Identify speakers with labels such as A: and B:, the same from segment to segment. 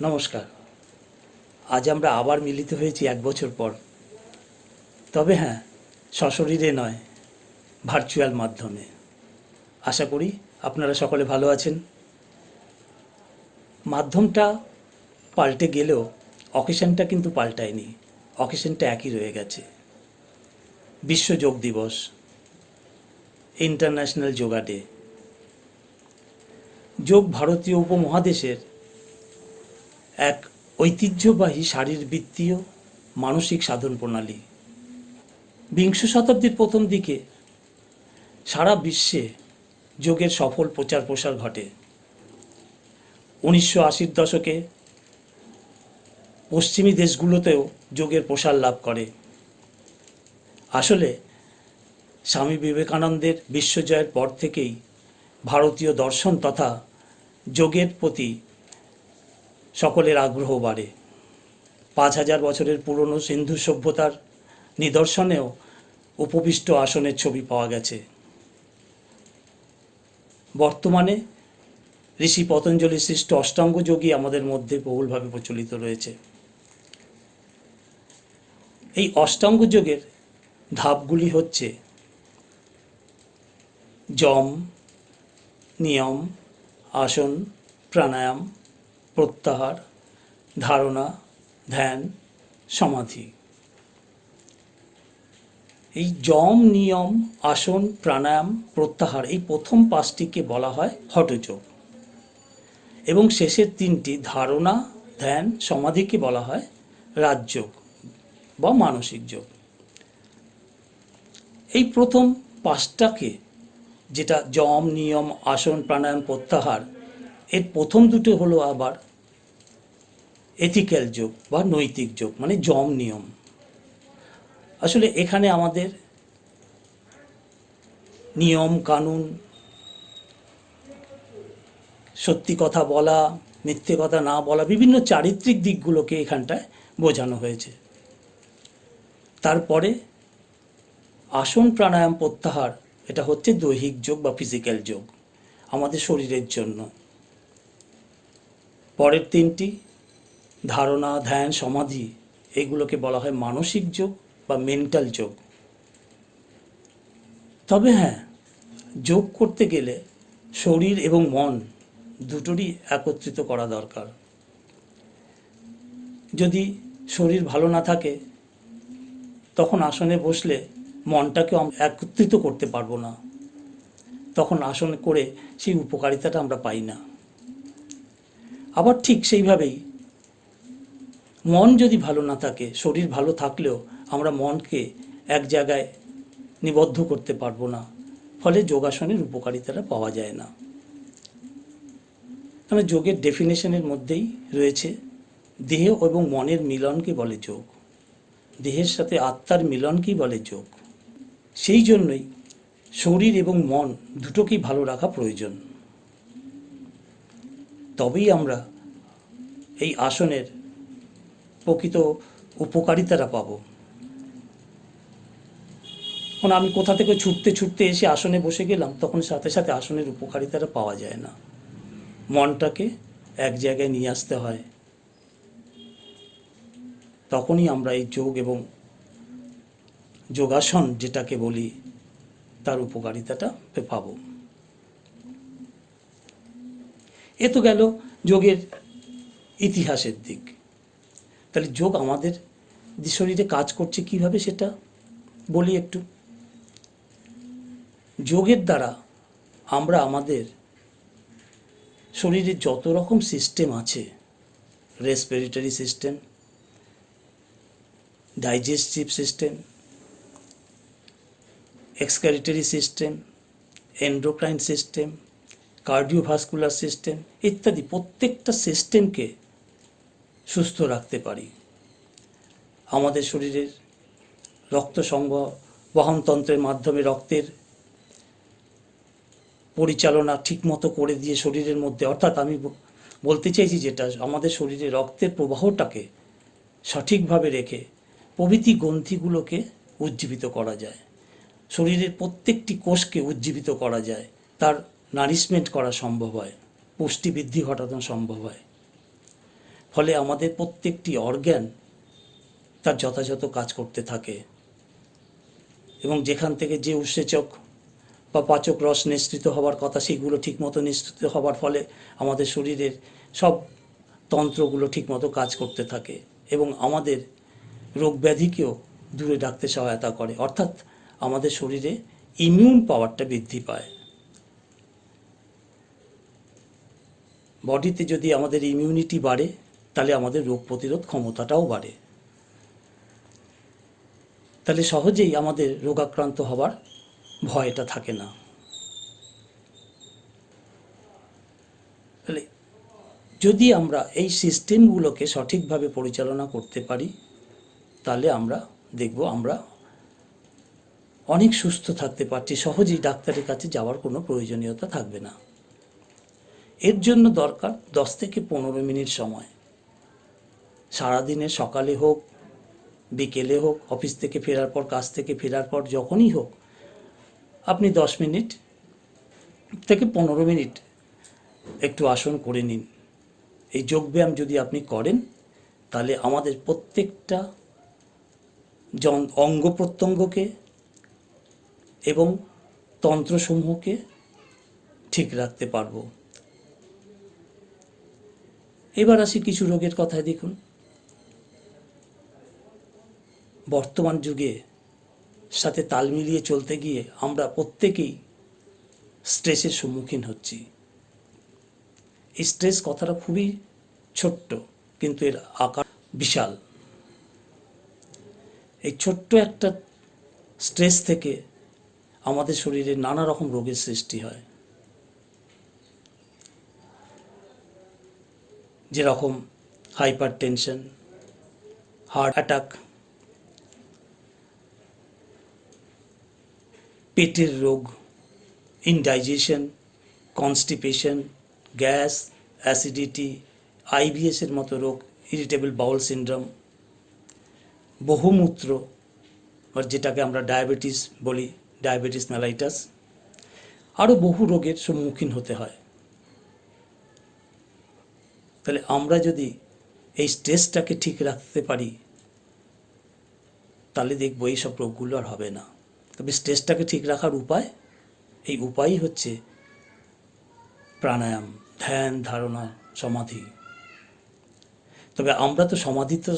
A: নমস্কার। আজ আমরা আবার মিলিত হয়েছি 1 বছর পর। তবে হ্যাঁ, সশরীরে নয়, ভার্চুয়াল মাধ্যমে। আশা করি আপনারা সকলে ভালো আছেন। মাধ্যমটা পাল্টে গেলেও অকেশনটা কিন্তু পাল্টায়নি। অকেশনটা একই রয়ে গেছে। বিশ্ব যোগ দিবস, ইন্টারন্যাশনাল যোগা ডে। যোগ ভারতীয় উপমহাদেশের এক ঐতিহ্যবাহী শারীরবৃত্তীয় মানসিক সাধন প্রণালী। বিংশ শতাব্দীর প্রথম দিকে সারা বিশ্বে যোগের সফল প্রচার প্রসার ঘটে। 1980-র দশকে পশ্চিমী দেশগুলোতেও যোগের প্রসার লাভ করে। আসলে স্বামী বিবেকানন্দের বিশ্বজয়ের পর থেকেই ভারতীয় দর্শন তথা যোগের প্রতি সকলের আগ্রহ বাড়ে। 5000 বছরের পুরনো সিন্ধু সভ্যতার নিদর্শনেও উপবিষ্ট আসনের ছবি পাওয়া গেছে। বর্তমানে ঋষি পতঞ্জলি সৃষ্ট অষ্টাঙ্গ যোগই আমাদের মধ্যে বহুলভাবে প্রচলিত রয়েছে। এই অষ্টাঙ্গ যোগের ধাপগুলি হচ্ছে যম, নিয়ম, আসন, প্রাণায়াম, প্রত্যাহার, ধারণা, ধ্যান, সমাধি। এই যম, নিয়ম, আসন, প্রাণায়াম, প্রত্যাহার এই প্রথম 5টিকে বলা হয় হঠযোগ এবং শেষের 3টি ধারণা, ধ্যান, সমাধিকে বলা হয় রাজযোগ বা মানসিক যোগ। এই প্রথম 5টাকে, যেটা যম, নিয়ম, আসন, প্রাণায়াম, প্রত্যাহার, এর প্রথম দুটো হলো আবার এথিক্যাল যোগ বা নৈতিক যোগ, মানে যম নিয়ম। আসলে এখানে আমাদের নিয়ম কানুন, সত্যি কথা বলা, মিথ্যে কথা না বলা, বিভিন্ন চারিত্রিক দিকগুলোকে এখানটায় বোঝানো হয়েছে। তারপরে আসন, প্রাণায়াম, প্রত্যাহার, এটা হচ্ছে দৈহিক যোগ বা ফিজিক্যাল যোগ আমাদের শরীরের জন্য। পরের 3টি ধারণা, ধ্যান, সমাধি, এগুলোকে বলা হয় মানসিক যোগ বা মেন্টাল যোগ। তবে হ্যাঁ, যোগ করতে গেলে শরীর এবং মন দুটোরই একত্রিত করা দরকার। যদি শরীর ভালো না থাকে তখন আসনে বসলে মনটাকে একত্রিত করতে পারবো না, তখন আসন করে সেই উপকারিতাটা আমরা পাই না। আবার ঠিক সেইভাবেই মন যদি ভালো না থাকে, শরীর ভালো থাকলেও আমরা মনকে এক জায়গায় নিবদ্ধ করতে পারবো না, ফলে যোগাসনের উপকারিতাটা পাওয়া যায় না। কারণ যোগের ডেফিনেশনের মধ্যেই রয়েছে দেহ এবং মনের মিলনকে বলে যোগ, দেহের সাথে আত্মার মিলনকেই বলে যোগ। সেই জন্যই শরীর এবং মন দুটোকেই ভালো রাখা প্রয়োজন। তবেই আমরা এই আসনের প্রকৃত উপকারিতাটা পাব। এখন আমি কোথা থেকে ছুটতে ছুটতে এসে আসনে বসে গেলাম, তখন সাথে সাথে আসনের উপকারিতাটা পাওয়া যায় না। মনটাকে এক জায়গায় নিয়ে আসতে হয়, তখনই আমরা এই যোগ এবং যোগাসন যেটাকে বলি তার উপকারিতাটা পাব। এ তো গেল যোগের ইতিহাসের দিক। তাহলে যোগ আমাদের শরীরে কাজ করছে কিভাবে সেটা বলি একটু। যোগের দ্বারা আমরা আমাদের শরীরে যত রকম সিস্টেম আছে, respiratory system, digestive system, excretory system, endocrine system, cardiovascular system ইত্যাদি প্রত্যেকটা সিস্টেমকে সুস্থ রাখতে পারি। আমাদের শরীরের রক্ত বহনতন্ত্রের মাধ্যমে রক্তের পরিচালনা ঠিকমতো করে দিয়ে শরীরের মধ্যে, অর্থাৎ আমি বলতে চাইছি যেটা, আমাদের শরীরে রক্তের প্রবাহটাকে সঠিকভাবে রেখে প্রভৃতি গ্রন্থিগুলোকে উজ্জীবিত করা যায়, শরীরের প্রত্যেকটি কোষকে উজ্জীবিত করা যায়, তার নারিশমেন্ট করা সম্ভব হয়, পুষ্টি বৃদ্ধি ঘটানো সম্ভব হয়। ফলে আমাদের প্রত্যেকটি অর্গ্যান তার যথাযথ কাজ করতে থাকে এবং যেখান থেকে যে উৎসেচক বা পাচক রস নিঃসৃত হওয়ার কথা সেগুলো ঠিকমতো নিঃসৃত হওয়ার ফলে আমাদের শরীরের সব তন্ত্রগুলো ঠিকমতো কাজ করতে থাকে এবং আমাদের রোগ ব্যাধিকেও দূরে রাখতে সহায়তা করে, অর্থাৎ আমাদের শরীরে ইমিউন পাওয়ারটা বৃদ্ধি পায়। বডিতে যদি আমাদের ইমিউনিটি বাড়ে তাহলে আমাদের রোগ প্রতিরোধ ক্ষমতাটাও বাড়ে, তাহলে সহজেই আমাদের রোগাক্রান্ত হওয়ার ভয়টা থাকে না। তাহলে যদি আমরা এই সিস্টেমগুলোকে সঠিকভাবে পরিচালনা করতে পারি তাহলে আমরা দেখব আমরা অনেক সুস্থ থাকতে পারছি, সহজেই ডাক্তারের কাছে যাওয়ার কোনো প্রয়োজনীয়তা থাকবে না। এর জন্য দরকার 10 থেকে 15 মিনিট সময়। সারাদিনে সকালে হোক, বিকেলে হোক, অফিস থেকে ফেরার পর, কাজ থেকে ফেরার পর, যখনই হোক আপনি 10 মিনিট থেকে 15 মিনিট একটু আসন করে নিন। এই যোগব্যায়াম যদি আপনি করেন তাহলে আমাদের প্রত্যেকটা অঙ্গ প্রত্যঙ্গকে এবং তন্ত্রসমূহকে ঠিক রাখতে পারবো। এবার আসি কিছু রোগের কথায়। দেখুন, বর্তমান যুগে সাথে তাল মিলিয়ে চলতে গিয়ে আমরা প্রত্যেকেই স্ট্রেসের সম্মুখীন হচ্ছি। এই স্ট্রেস কথাটা খুবই ছোট্ট, কিন্তু এর আকার বিশাল। এই ছোট্ট একটা স্ট্রেস থেকে আমাদের শরীরে নানা রকম রোগের সৃষ্টি হয়, যেরকম হাইপার টেনশন, হার্ট অ্যাটাক, পেটের রোগ, ইনডাইজেশন, কনস্টিপেশন, গ্যাস, অ্যাসিডিটি, আইবিএসের মতো রোগ, ইরিটেবল বাউল সিনড্রোম, বহুমূত্র, যেটাকে আমরা ডায়াবেটিস বলি, ডায়াবেটিস মেলাইটাস, আরও বহু রোগের সম্মুখীন হতে হয়। তাহলে আমরা যদি এই স্ট্রেসটাকে ঠিক রাখতে পারি তাহলে দেখব এইসব রোগগুলো আর হবে না। তবে স্ট্রেসটাকে ঠিক রাখার উপায়, এই উপায়ই হচ্ছে প্রাণায়াম, ধ্যান, ধারণা, সমাধি। তবে আমরা তো সমাধি তো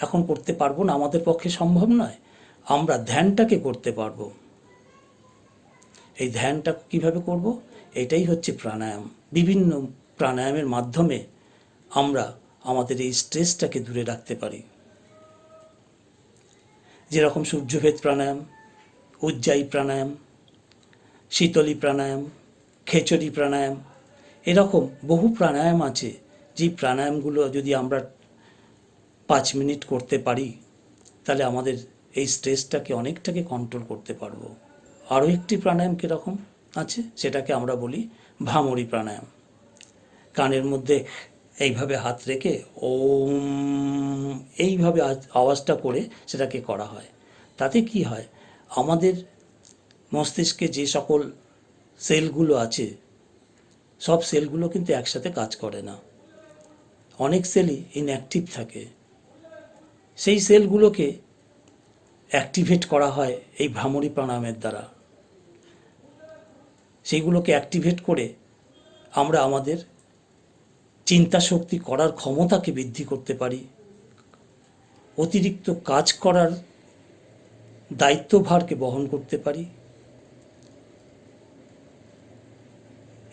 A: এখন করতে পারবো না, আমাদের পক্ষে সম্ভব নয়। আমরা ধ্যানটাকে করতে পারবো। এই ধ্যানটা কিভাবে করব? এটাই হচ্ছে প্রাণায়াম। বিভিন্ন প্রাণায়ামের মাধ্যমে আমরা আমাদের এই স্ট্রেসটাকে দূরে রাখতে পারি। যেরকম সূর্যভেদ প্রাণায়াম, উজ্জায়ী প্রাণায়াম, শীতলী প্রাণায়াম, খেচরি প্রাণায়াম, এরকম বহু প্রাণায়াম আছে। যেই প্রাণায়ামগুলো যদি আমরা 5 মিনিট করতে পারি তাহলে আমাদের এই স্ট্রেসটাকে অনেকটাকে কন্ট্রোল করতে পারবো। আরও একটি প্রাণায়াম কীরকম আছে, সেটাকে আমরা বলি ভ্রামরী প্রাণায়াম। কানের মধ্যে এইভাবে হাত রেখে ওম এইভাবে আওয়াজটা করে সেটাকে করা হয়। তাতে কি হয়, আমাদের মস্তিষ্কে যে সকল সেলগুলো আছে সব সেলগুলো কিন্তু একসাথে কাজ করে না, অনেক সেলই ইনঅ্যাক্টিভ থাকে। সেই সেলগুলোকে অ্যাক্টিভেট করা হয় এই ভ্রামরী প্রাণায়ামের দ্বারা। সেইগুলোকে অ্যাক্টিভেট করে আমরা আমাদের চিন্তা শক্তি করার ক্ষমতাকে বৃদ্ধি করতে পারি, অতিরিক্ত কাজ করার দায়িত্বভারকে বহন করতে পারি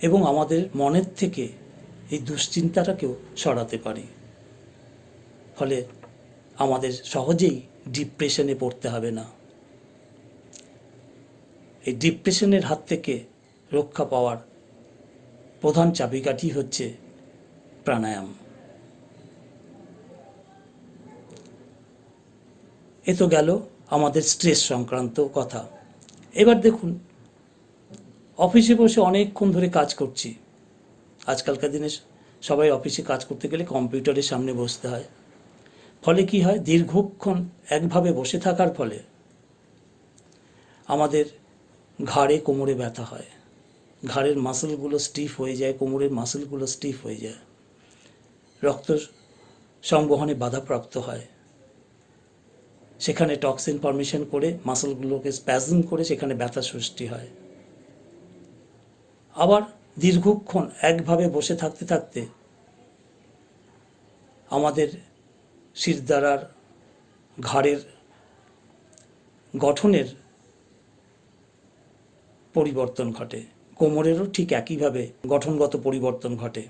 A: এবং আমাদের মনের থেকে এই দুশ্চিন্তাটাকেও সরাতে পারি। ফলে আমাদের সহজেই ডিপ্রেশনে পড়তে হবে না। এই ডিপ্রেশনের হাত থেকে রক্ষা পাওয়ার প্রধান চাবিকাঠি হচ্ছে প্রাণায়াম। এ তো গেল আমাদের স্ট্রেস সংক্রান্ত কথা। এবার দেখুন, অফিসে বসে অনেকক্ষণ ধরে কাজ করছি। আজকালকার দিনে সবাই অফিসে কাজ করতে গেলে কম্পিউটারের সামনে বসতে হয়। ফলে কি হয়, দীর্ঘক্ষণ একভাবে বসে থাকার ফলে আমাদের ঘাড়ে কোমরে ব্যথা হয়, ঘাড়ের মাসলগুলো স্টিফ হয়ে যায়, কোমরের মাসলগুলো স্টিফ হয়ে যায়, রক্ত সংবহনে বাধাপ্রাপ্ত হয়, সেখানে টক্সিন ফর্মেশন করে মাসলগুলোকে স্প্যাজম করে সেখানে ব্যথা সৃষ্টি হয়। আবার দীর্ঘক্ষণ একভাবে বসে থাকতে থাকতে আমাদের শিরদাঁড়ার ঘাড়ের গঠনের পরিবর্তন ঘটে, কোমরেরও ঠিক একইভাবে গঠনগত পরিবর্তন ঘটে,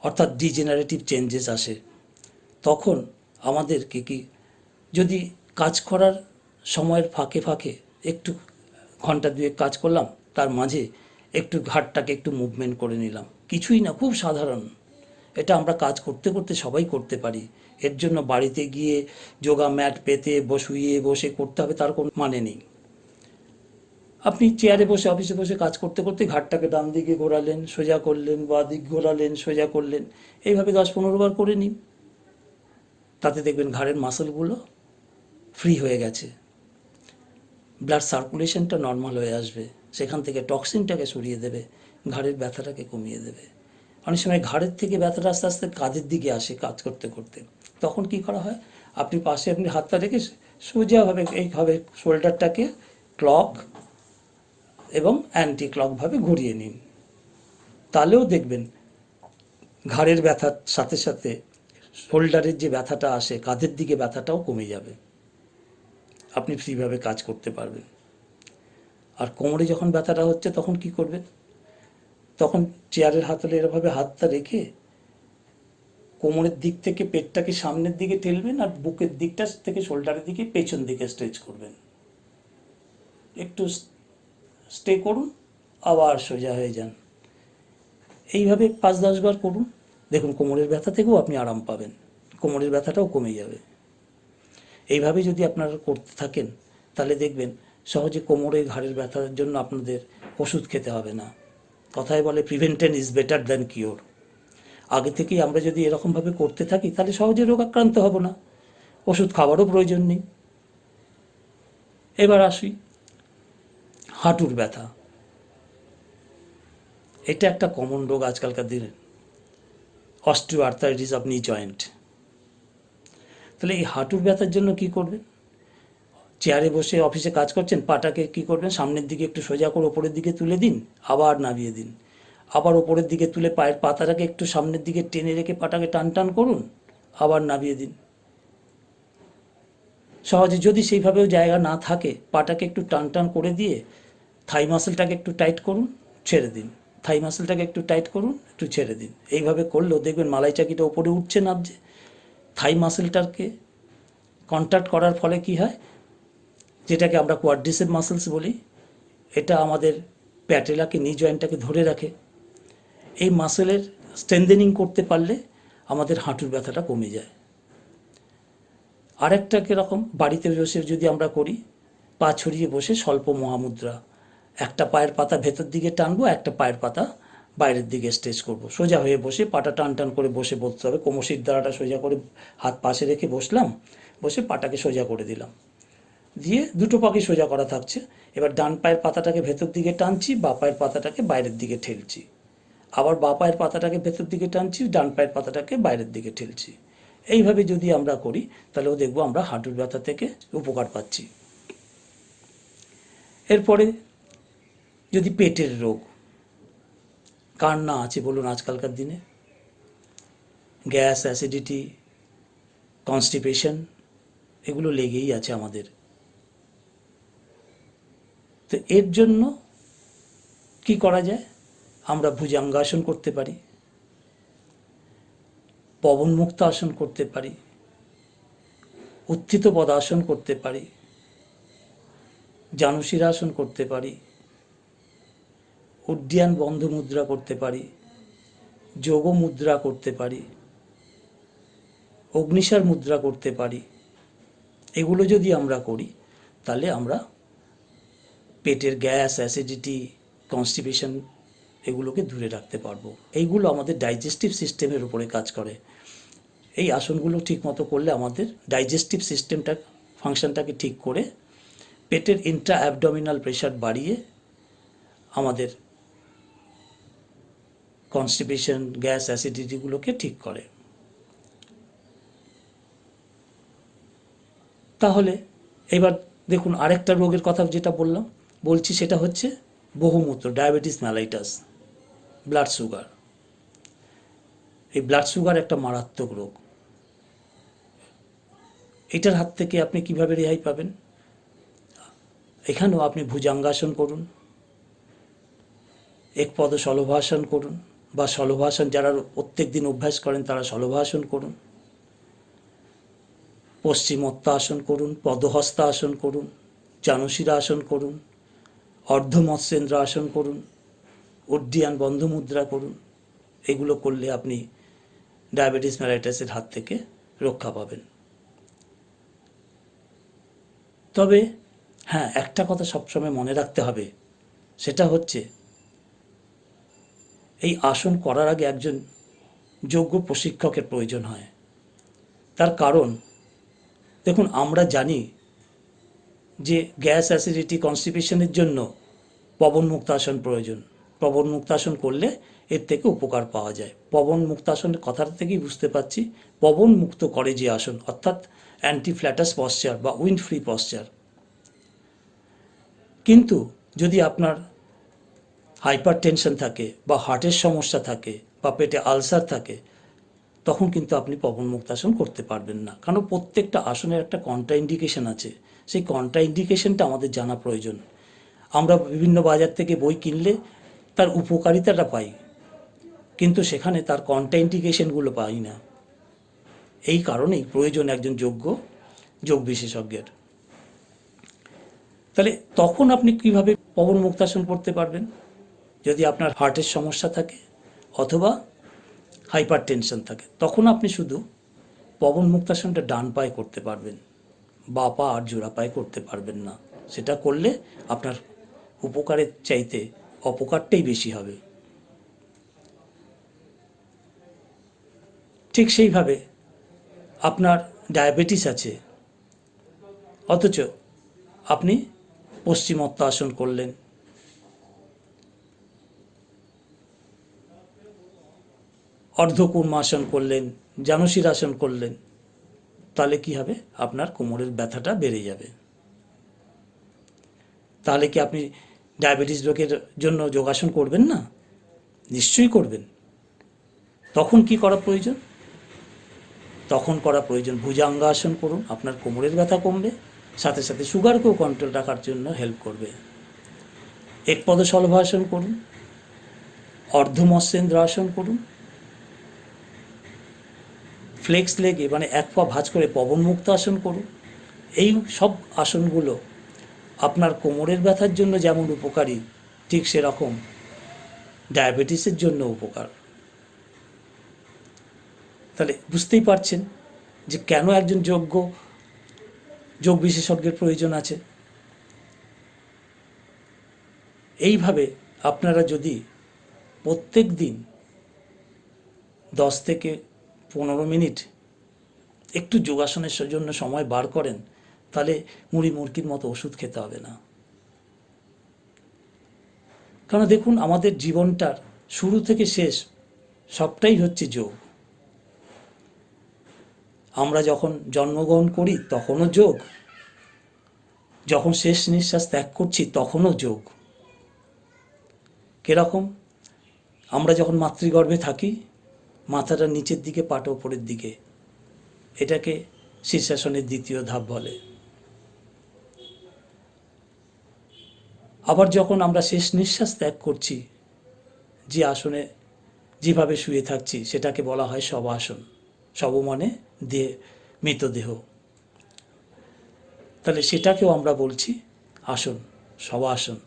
A: অর্থাৎ ডিজেনারেটিভ চেঞ্জেস আসে। তখন আমাদেরকে কি, যদি কাজ করার সময়ের ফাঁকে ফাঁকে একটু ঘন্টা দুয়েক কাজ করলাম, তার মাঝে একটু ঘাড়টাকে একটু মুভমেন্ট করে নিলাম, কিছুই না, খুব সাধারণ, এটা আমরা কাজ করতে করতে সবাই করতে পারি। এর জন্য বাড়িতে গিয়ে যোগা ম্যাট পেতে শুয়ে বসে করতে হবে তার কোনো মানে নেই। আপনি চেয়ারে বসে অফিসে বসে কাজ করতে করতে ঘাটটাকে ডান দিকে ঘোরালেন, সোজা করলেন, বাঁ দিক ঘোরালেন, সোজা করলেন, এইভাবে 10-15 বার করে নিন। তাতে দেখবেন ঘাড়ের মাসলগুলো ফ্রি হয়ে গেছে, ব্লাড সার্কুলেশনটা নর্মাল হয়ে আসবে, সেখান থেকে টক্সিনটাকে সরিয়ে দেবে, ঘাড়ের ব্যথাটাকে কমিয়ে দেবে। অনেক সময় ঘাড়ের থেকে ব্যথাটা আস্তে আস্তে কাঁধের দিকে আসে কাজ করতে করতে, তখন কি করা হয়, আপনি পাশে আপনি হাতটা রেখে সোজাভাবে এইভাবে শোল্ডারটাকে ক্লক এবং অ্যান্টি ক্লকভাবে ঘুরিয়ে নিন, তাহলেও দেখবেন ঘাড়ের ব্যথার সাথে সাথে শোল্ডারের যে ব্যথাটা আসে, কাঁধের দিকে ব্যথাটাও কমে যাবে, আপনি ফ্রিভাবে কাজ করতে পারবেন। আর কোমরে যখন ব্যথাটা হচ্ছে তখন কি করবেন, তখন চেয়ারের হাতলে এরভাবে হাতটা রেখে কোমরের দিক থেকে পেটটাকে সামনের দিকে ঠেলবেন, আর বুকের দিকটা থেকে শোল্ডারের দিকে পেছন দিকে স্ট্রেচ করবেন, একটু স্টে করুন, আবার সোজা হয়ে যান, এইভাবে 5-10 বার করুন, দেখুন কোমরের ব্যথা থেকেও আপনি আরাম পাবেন, কোমরের ব্যথাটাও কমে যাবে। এইভাবে যদি আপনারা করতে থাকেন তাহলে দেখবেন সহজে কোমরে ঘাড়ের ব্যথার জন্য আপনাদের ওষুধ খেতে হবে না। কথায় বলে prevention is better than cure. আগে থেকেই আমরা যদি এরকমভাবে করতে থাকি তাহলে সহজে রোগাক্রান্ত হব না, ওষুধ খাওয়ারও প্রয়োজন নেই। এবার আসি হাঁটুর ব্যথা, এটা একটা কমন রোগ আজকালকার দিনে, অস্টিও আর্থারাইটিস অফ নি জয়েন্ট। তাহলে এই হাঁটুর ব্যথার জন্য কি করবেন, চেয়ারে বসে অফিসে কাজ করছেন, পাটাকে কি করবেন, সামনের দিকে একটু সোজা করে ওপরের দিকে তুলে দিন, আবার নামিয়ে দিন, আবার ওপরের দিকে তুলে পায়ের পাতাটাকে একটু সামনের দিকে টেনে রেখে পাটাকে টান টান করুন, আবার নামিয়ে দিন। সহজে যদি সেইভাবেও জায়গা না থাকে, পাটাকে একটু টান টান করে দিয়ে থাই মাসেলটাকে একটু টাইট করুন, ছেড়ে দিন, থাই মাসেলটাকে একটু টাইট করুন, একটু ছেড়ে দিন। এইভাবে করলেও দেখবেন মালাই চাকিটা ওপরে উঠছে নামছে। থাই মাসেলটাকে কন্ট্যাক্ট করার ফলে কি হয়, যেটাকে আমরা কোয়াড্রিসেপ মাসেলস বলি, এটা আমাদের প্যাটেলাকে, নি জয়েন্টটাকে ধরে রাখে। এই মাসেলের স্ট্রেনথেনিং করতে পারলে আমাদের হাঁটুর ব্যথাটা কমে যায়। আরেকটা কীরকম, বাড়িতে বসে যদি আমরা করি, পা ছড়িয়ে বসে স্বল্প মহামুদ্রা, একটা পায়ের পাতা ভেতর দিকে টানবো, একটা পায়ের পাতা বাইরের দিকে স্ট্রেচ করব, সোজা হয়ে বসে পাটা টান টান করে বসে বসতে হবে, কোমরের দ্বারাটা সোজা করে হাত পাশে রেখে বসলাম, বসে পাটাকে সোজা করে দিলাম, দিয়ে দুটো পাকে সোজা করা থাকছে। এবার ডান পায়ের পাতাটাকে ভেতর দিকে টানছি, বা পায়ের পাতাটাকে বাইরের দিকে ঠেলছি, আবার বা পায়ের পাতাটাকে ভেতর দিকে টানছি, ডান পায়ের পাতাটাকে বাইরের দিকে ঠেলছি। এইভাবে যদি আমরা করি তাহলেও দেখবো আমরা হাঁটুর ব্যথা থেকে উপকার পাচ্ছি। এরপরে যদি পেটের রোগ, কার না আছে বলুন আজকালকার দিনে, গ্যাস, অ্যাসিডিটি, কনস্টিপেশন, এগুলো লেগেই আছে আমাদের। তো এর জন্য কি করা যায়, আমরা ভুজঙ্গাসন করতে পারি, পবনমুক্ত আসন করতে পারি, উত্থিত পদাসন করতে পারি, জানুশিরাসন করতে পারি, উড্ডিয়ান বন্ধ মুদ্রা করতে পারি, যোগ মুদ্রা করতে পারি, অগ্নিসার মুদ্রা করতে পারি। এগুলো যদি আমরা করি তাহলে আমরা পেটের গ্যাস, অ্যাসিডিটি, কনস্টিপেশন এগুলোকে দূরে রাখতে পারবো। এইগুলো আমাদের ডাইজেস্টিভ সিস্টেমের উপরে কাজ করে। এই আসনগুলো ঠিকমতো করলে আমাদের ডাইজেস্টিভ সিস্টেমটা ফাংশনটাকে ঠিক করে পেটের ইন্ট্রা অ্যাবডোমিনাল প্রেশার বাড়িয়ে আমাদের কনস্টিপেশন, গ্যাস, অ্যাসিডিটিগুলোকে ঠিক করে। তাহলে এবার দেখুন আরেকটা রোগের কথা যেটা বলছি সেটা হচ্ছে বহুমূত্র, ডায়াবেটিস মেলাইটাস, ব্লাড সুগার। এই ব্লাড সুগার একটা মারাত্মক রোগ। এটার হাত থেকে আপনি কিভাবে রেহাই পাবেন? এখানেও আপনি ভুজঙ্গাসন করুন, একপদ শলভাসন করুন, বা শলভাসন যারা প্রত্যেক দিন অভ্যাস করেন তারা শলভাসন করুন, পশ্চিমোত্তাসন করুন, পদহস্তাসন করুন, জানুশিরা আসন করুন, অর্ধমৎস্যেন্দ্র আসন করুন, উড্ডিয়ান বন্ধ মুদ্রা করুন। এগুলো করলে আপনি ডায়াবেটিস মেলাইটাসের হাত থেকে রক্ষা পাবেন। তবে হ্যাঁ, একটা কথা সবসময় মনে রাখতে হবে, সেটা হচ্ছে এই আসন করার আগে একজন যোগ্য প্রশিক্ষকের প্রয়োজন হয়। তার কারণ দেখুন, আমরা জানি যে গ্যাস, অ্যাসিডিটি, কনস্টিপেশনের জন্য পবন মুক্তাসন প্রয়োজন। পবন মুক্তাসন করলে এর থেকে উপকার পাওয়া যায়। পবন মুক্তাসনের কথাটা থেকেই বুঝতে পারছি, পবন মুক্ত করে যে আসন, অর্থাৎ অ্যান্টি ফ্ল্যাটাস পশ্চার বা উইন্ড ফ্রি পশ্চার। কিন্তু যদি আপনার হাইপার টেনশন থাকে, বা হার্টের সমস্যা থাকে, বা পেটে আলসার থাকে, তখন কিন্তু আপনি পবন মুক্তাসন করতে পারবেন না। কারণ প্রত্যেকটা আসনের একটা কন্ট্রাইন্ডিকেশন আছে। সেই কন্ট্রাইন্ডিকেশনটা আমাদের জানা প্রয়োজন। আমরা বিভিন্ন বাজার থেকে বই কিনলে তার উপকারিতাটা পাই, কিন্তু সেখানে তার কন্ট্রাইন্ডিকেশনগুলো পাই না। এই কারণেই প্রয়োজন একজন যোগ্য যোগ বিশেষজ্ঞের। তাহলে তখন আপনি কিভাবে পবন মুক্তাসন করতে পারবেন? যদি আপনার হার্টের সমস্যা থাকে অথবা হাইপার টেনশন থাকে, তখন আপনি শুধু পবন মুক্তাসনটা ডান পায়ে করতে পারবেন, বা পা আর জোড়া পায়ে করতে পারবেন না। সেটা করলে আপনার উপকারের চাইতে অপকারটাই বেশি হবে। ঠিক সেইভাবে আপনার ডায়াবেটিস আছে, অথচ আপনি পশ্চিমোত্তাসন করলেন, অর্ধকূর্মাসন করলেন, জানুশিরাসন করলেন, তাহলে কি হবে? আপনার কোমরের ব্যথাটা বেড়ে যাবে। তাহলে কি আপনি ডায়াবেটিস রোগের জন্য যোগাসন করবেন না? নিশ্চয়ই করবেন। তখন কি করা প্রয়োজন? তখন করা প্রয়োজন ভুজঙ্গাসন করুন, আপনার কোমরের ব্যথা কমবে, সাথে সাথে সুগারকেও কন্ট্রোল রাখার জন্য হেল্প করবে। একপদ শলভাসন করুন, অর্ধমৎস্যেন্দ্র আসন করুন, ফ্লেক্স লেগে মানে এক পা ভাঁজ করে পবন মুক্ত আসন করুন। এই সব আসনগুলো আপনার কোমরের ব্যথার জন্য যেমন উপকারী, ঠিক সেরকম ডায়াবেটিসের জন্য উপকার। তাহলে বুঝতেই পারছেন যে কেন একজন যোগ্য যোগ বিশেষজ্ঞের প্রয়োজন আছে। এইভাবে আপনারা যদি প্রত্যেক দিন 10 থেকে 15 মিনিট একটু যোগাসনের জন্য সময় বার করেন, তাহলে মুড়ি মুরগির মতো ওষুধ খেতে হবে না। কারণ দেখুন, আমাদের জীবনটার শুরু থেকে শেষ সবটাই হচ্ছে যোগ। আমরা যখন জন্মগ্রহণ করি তখনও যোগ, যখন শেষ নিঃশ্বাস ত্যাগ করছি তখনও যোগ। কিরকম? আমরা যখন মাতৃগর্ভে থাকি, মাথাটা নিচের দিকে, পাটা ওপরের দিকে, এটাকে শীর্ষাসনের দ্বিতীয় ধাপ বলে। আবার যখন আমরা শেষ নিঃশ্বাস ত্যাগ করছি, যে আসনে যেভাবে শুয়ে থাকছি সেটাকে বলা হয় শবাসন। শব মানে দেহ, মৃতদেহ। তাহলে সেটাকেও আমরা বলছি আসন, শবাসন।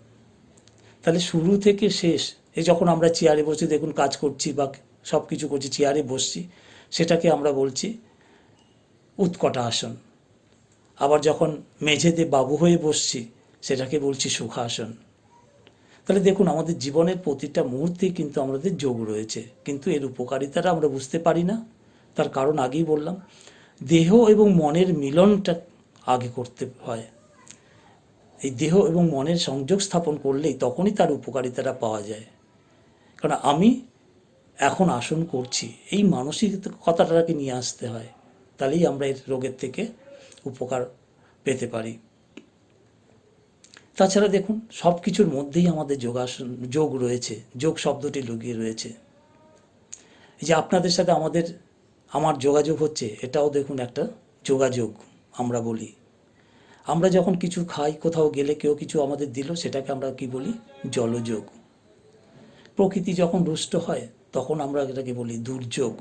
A: তাহলে শুরু থেকে শেষ, এই যখন আমরা চেয়ারে বসে দেখুন কাজ করছি বা সব কিছু করছি, চেয়ারে বসছি, সেটাকে আমরা বলছি উৎকটা আসন। আবার যখন মেঝেতে বাবু হয়ে বসছি সেটাকে বলছি সুখাসন। তাহলে দেখুন, আমাদের জীবনের প্রতিটা মুহূর্তেই কিন্তু আমাদের যোগ রয়েছে, কিন্তু এর উপকারিতাটা আমরা বুঝতে পারি না। তার কারণ আগেই বললাম, দেহ এবং মনের মিলনটা আগে করতে হয়। এই দেহ এবং মনের সংযোগ স্থাপন করলেই তখনই তার উপকারিতাটা পাওয়া যায়। কারণ আমি এখন আসন করছি, এই মানসিকতাটাকে নিয়ে আসতে হয়, তাহলেই আমরা এর রোগের থেকে উপকার পেতে পারি। তাছাড়া দেখুন, সব কিছুর মধ্যেই আমাদের যোগাসন, যোগ রয়েছে, যোগ শব্দটি লুকিয়ে রয়েছে। এই যে আপনাদের সাথে আমার যোগাযোগ হচ্ছে, এটাও দেখুন একটা যোগাযোগ। আমরা বলি, আমরা যখন কিছু খাই, কোথাও গেলে কেউ কিছু আমাদের দিল, সেটাকে আমরা কি বলি? জলযোগ। প্রকৃতি যখন রুষ্ট হয়, তখন আমরা এটাকে বলি দুর্যোগ।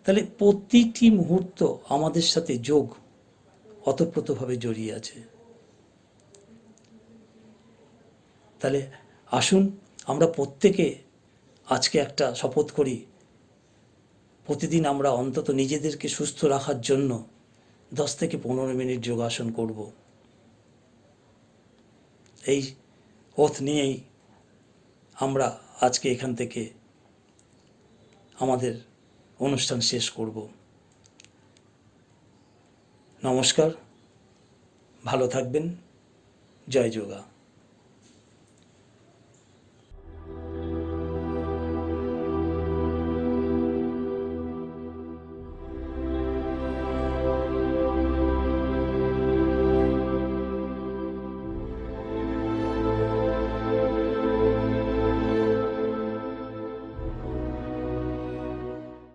A: তাহলে প্রতিটি মুহূর্ত আমাদের সাথে যোগ ওতপ্রোতভাবে জড়িয়ে আছে। তাহলে আসুন আমরা প্রত্যেকে আজকে একটা শপথ করি, প্রতিদিন আমরা অন্তত নিজেদেরকে সুস্থ রাখার জন্য 10 থেকে 15 মিনিট যোগাসন করব। এই ওথ নিয়েই আমরা আজকে এখান থেকে আমাদের অনুষ্ঠান শেষ করব। নমস্কার, ভালো থাকবেন, জয় যোগা।